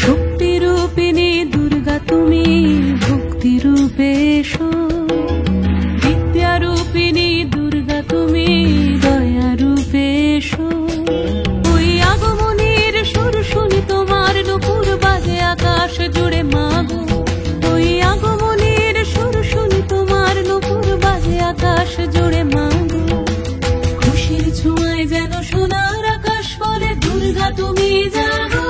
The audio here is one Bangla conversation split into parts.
শক্তি রূপিণী দুর্গা তুমি ভক্তি রূপে এসো, বিদ্যা রূপিণী দুর্গা তুমি দয়া রূপে এসো। ওই আগমনের সুর শুনি তোমার নুপুর বাজে আকাশ জুড়ে মাগো, ওই আগমনের সুর শুনি তোমার নুপুর বাজে আকাশ জুড়ে মাগো। খুশির ছোঁয়ায় যেন সোনার আকাশ বলে দুর্গা তুমি জাগো,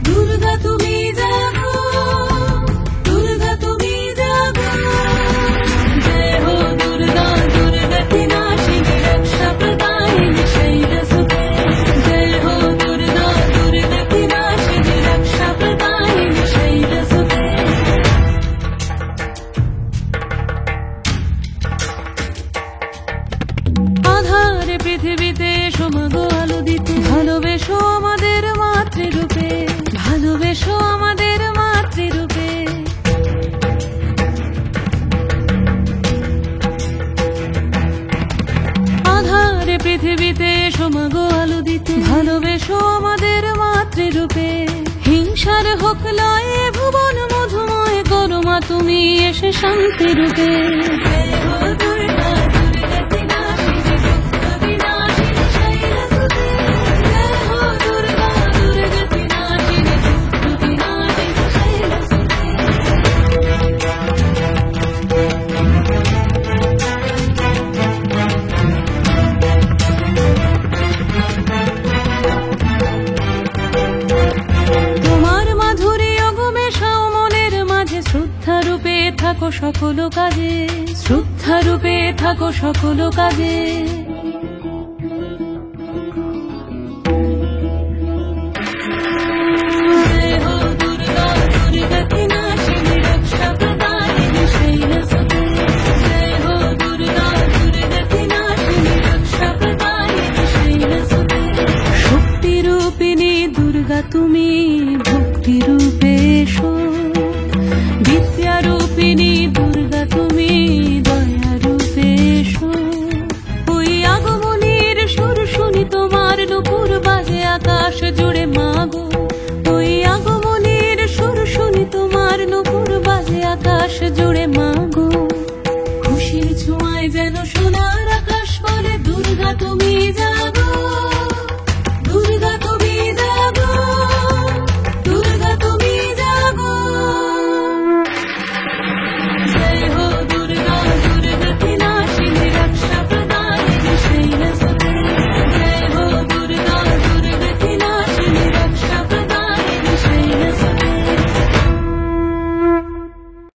দুর্গা তুমি জাগো, দুর্গা তুমি জাগো। জয় হো দুর্গা দুর্গতি নাশিনী রক্ষা প্রদায়িনী শৈলসুতে, জয় হো দুর্গা দুর্গতি নাশিনী রক্ষা প্রদায়িনী শৈলসুতে। আধারে পৃথিবীতে সোমাগো আলো দিতে, ভালোবেসো আমাদের মাতৃরূপে, ভালোবেসো আমাদের মাতৃরূপে। আধারে পৃথিবীতে সোমাগো আলো দিতে, ভালোবেসো আমাদের মাতৃরূপে। হিংসার হোক লয়ে ভুবন মধুময় করো মা তুমি এসে শান্তি রূপে। শ্রদ্ধা রূপে থাকো সকল কাজে, শ্রদ্ধা রূপে থাকো সকল কাজে।